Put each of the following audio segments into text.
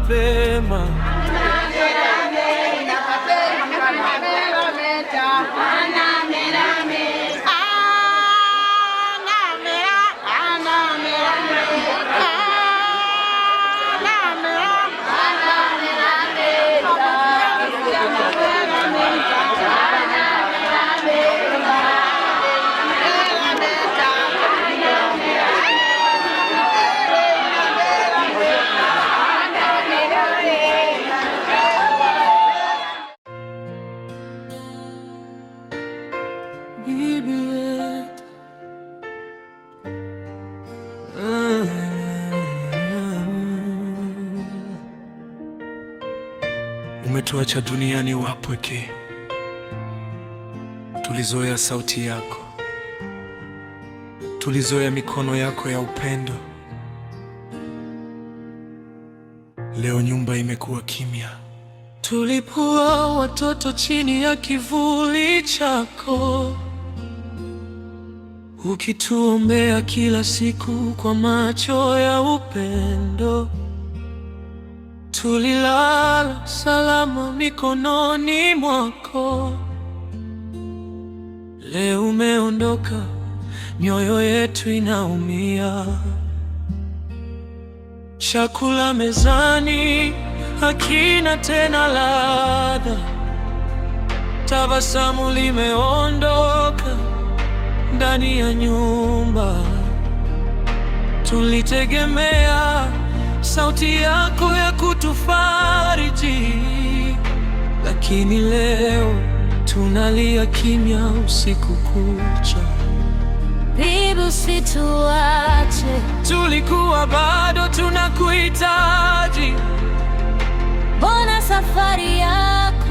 mapema. Umetuacha duniani wapweke, tulizoea sauti yako, tulizoea mikono yako ya upendo. Leo nyumba imekuwa kimya. Tulikuwa watoto chini ya kivuli chako, ukituombea kila siku kwa macho ya upendo. Tulilala salama mikononi mwako. Leo umeondoka, mioyo yetu inaumia. Chakula mezani hakina tena ladha, tabasamu limeondoka ndani ya nyumba. Tulitegemea sauti yako ya kutufariji, lakini leo tunalia kimya usiku kucha. Bibi, usituache, tulikuwa bado tunakuhitaji. Mbona safari yako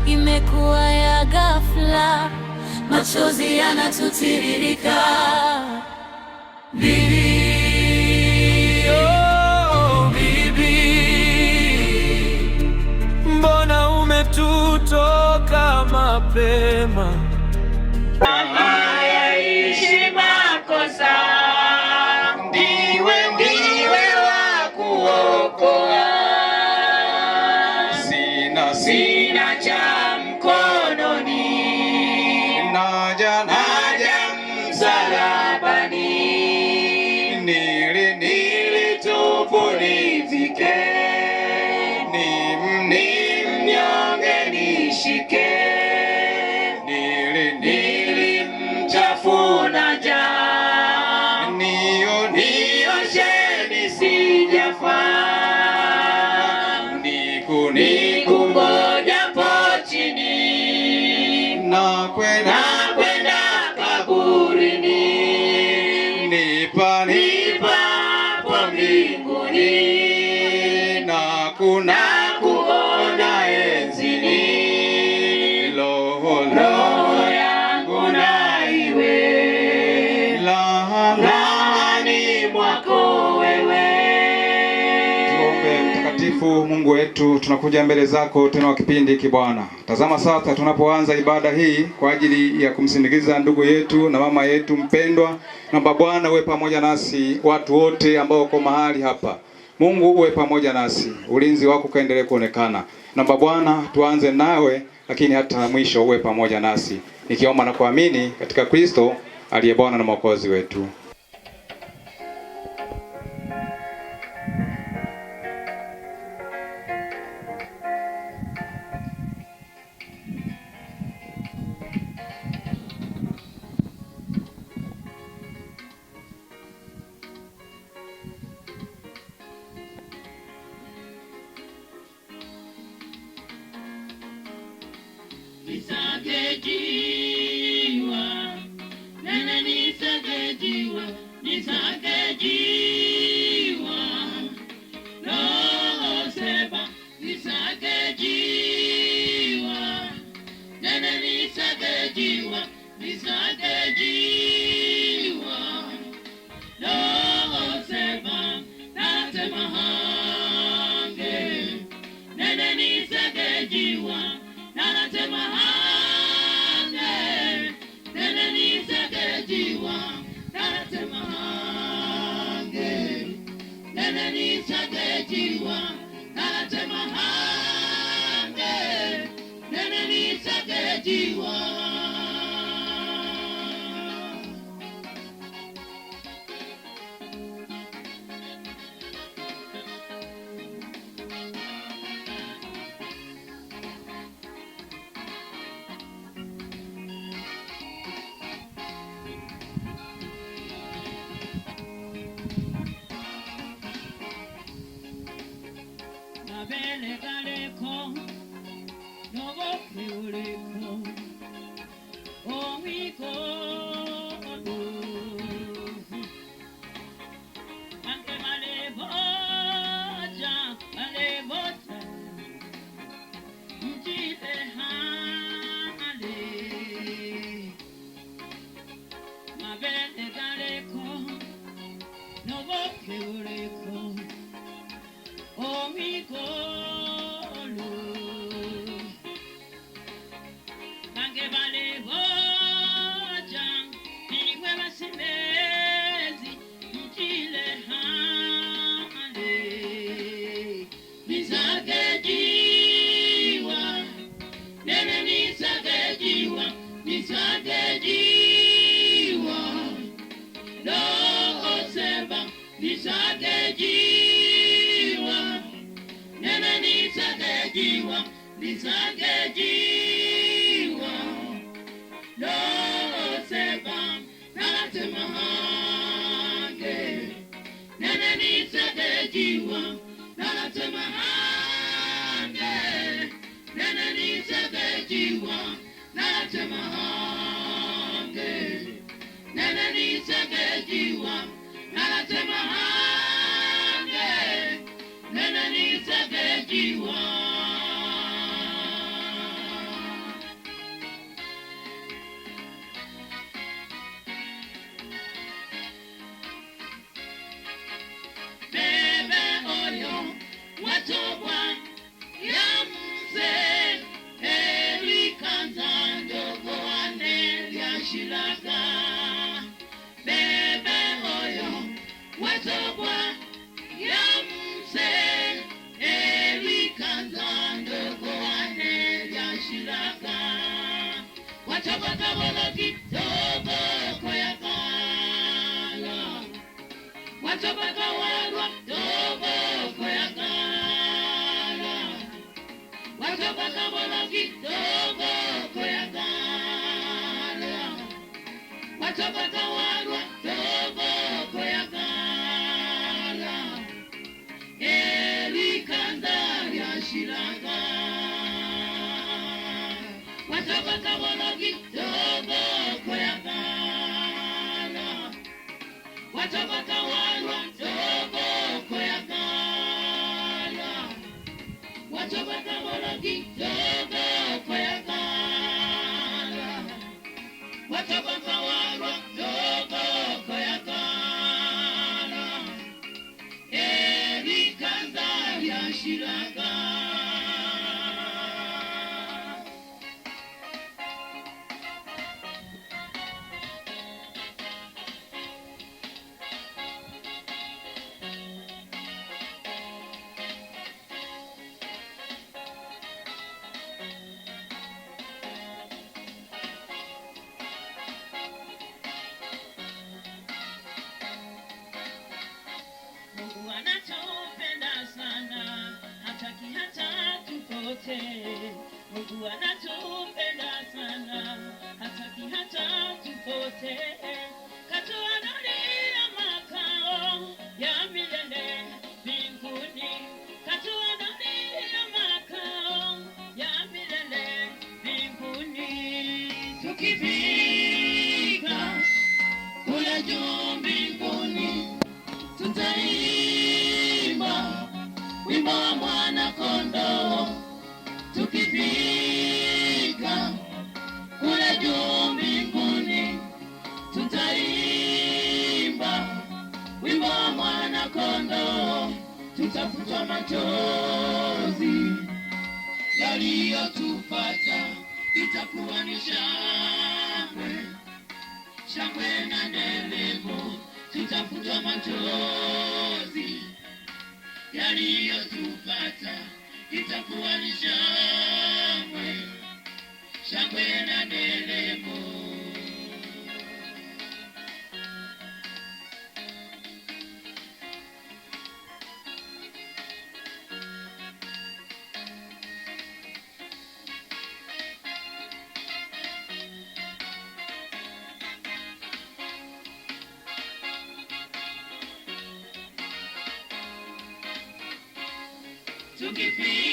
imekuwa ya ghafla? Machozi yanatutiririka. Bibi, oh bibi, mbona umetutoka mapema? Hayaishi makosa, ndiwe wa kuokoa. Sina cha mkononi, naja msalabani. Nilitubu nivike, ni mnyonge nishike. Nilimchafuna jana, nioshe nisijafaa. Nikungoja po chini, nakwenda kaburini. Nipa po mbinguni, na kuna kuona enzini. Roho yangu na iwe lahani mwako wewe. Tuombe. Mtakatifu Mungu wetu, tunakuja mbele zako tena wa kipindi hiki Bwana. Tazama sasa tunapoanza ibada hii kwa ajili ya kumsindikiza ndugu yetu na mama yetu mpendwa. Naomba Bwana uwe pamoja nasi, watu wote ambao wako mahali hapa. Mungu uwe pamoja nasi, ulinzi wako kaendelee kuonekana. Naomba Bwana tuanze nawe, lakini hata mwisho uwe pamoja nasi. Nikiomba na kuamini katika Kristo aliye Bwana na Mwokozi wetu. Nisagejiwa, nene nisagejiwa, nisagejiwa. Roho sema nisagejiwa, nene nisagejiwa, nisagejiwa. Roho sema natema hange, nene nisagejiwa, natema hange. Nene nisagejiwa, ureko omikolo anke maleboja malebota mjile hale mabele galeko noboke ureko omikolo anke maleboja niwe basimezi mjile hale nisagejiwa nene nisagejiwa nisagejiwa no oseba nisagejiwa nene nisagejiwa nisagejiwa no oseba nalatemahange nene nisagejiwa nalatemahange nene nisagejiwa nalatemahange nene nisagejiwa nalatemahange nene nisagejiwa bebe oyo watobwa yamze elikanza ndogo anelyashilaka bebe oyo watobwa yamze elikanza ndogo anelyashilaka watobwa kabolo kitogo koyakala watobwa kawarwa togo koyakala watobwa kabolo kitogo koyakala watobwa kawarwa togo koyakala elikanza lyashilaka watobwa kabolo kitogo koyakala watobwa kawarwa togo koyakala watobwa kabolo kitogo koyakala watobwa kawarwa togo koyakala elikanza lyashilaka Mungu anatupenda sana, hataki hata tupotee. Mungu anatupenda sana, hataki hata tupotee. Katuandalia makao ya milele mbinguni, katuandalia makao ya milele mbinguni. Tukifika kule juu mbinguni tutaimba wimbo wa mwana kondoo. Tukifika kule juu mbinguni tutaimba wimbo wa mwana kondoo. Tutafutwa machozi yaliyotupata, itakuwa ni shangwe, shangwe na nderemo. Tutafutwa machozi yaliyotupata, itakuwa ni shangwe, shangwe na nderemo.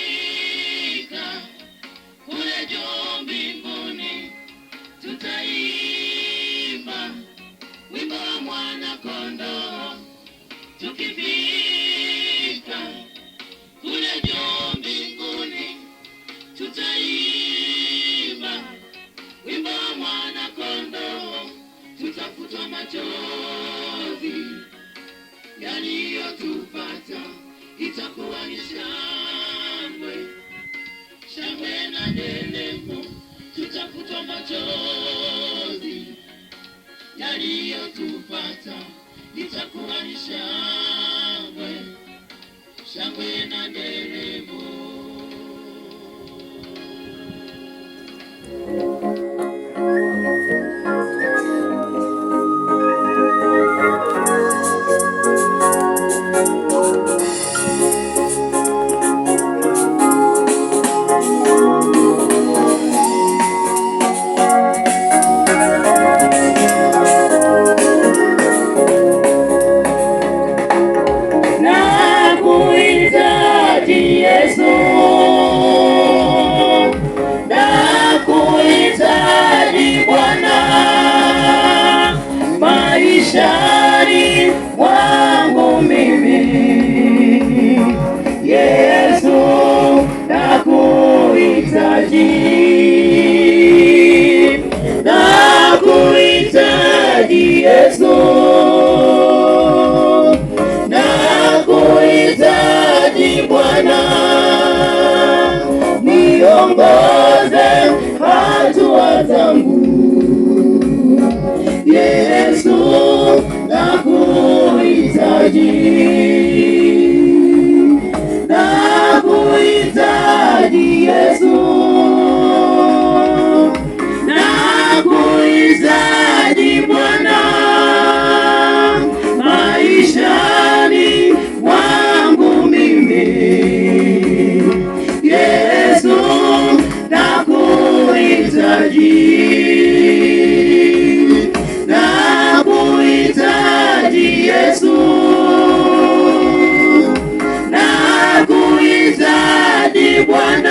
Tukifika kule juu tukifika kule juu mbinguni tutaimba wimbo wa mwana kondoo, tutafutwa machozi yaliyotupata, itakuwa ni shangwe, shangwe na nderemo. Tutafutwa machozi yaliyotupata, itakuwa ni shangwe, shangwe na nderemo. Maishani mwangu mimi, Yesu nakuhitaji, nakuhitaji Yesu, nakuhitaji Bwana, niongoze hatua zangu Yesu, nakuhitaji, nakuhitaji Yesu, nakuhitaji Bwana, maishani mwangu mimi, Yesu, nakuhitaji. Yesu, nakuhitaji Bwana.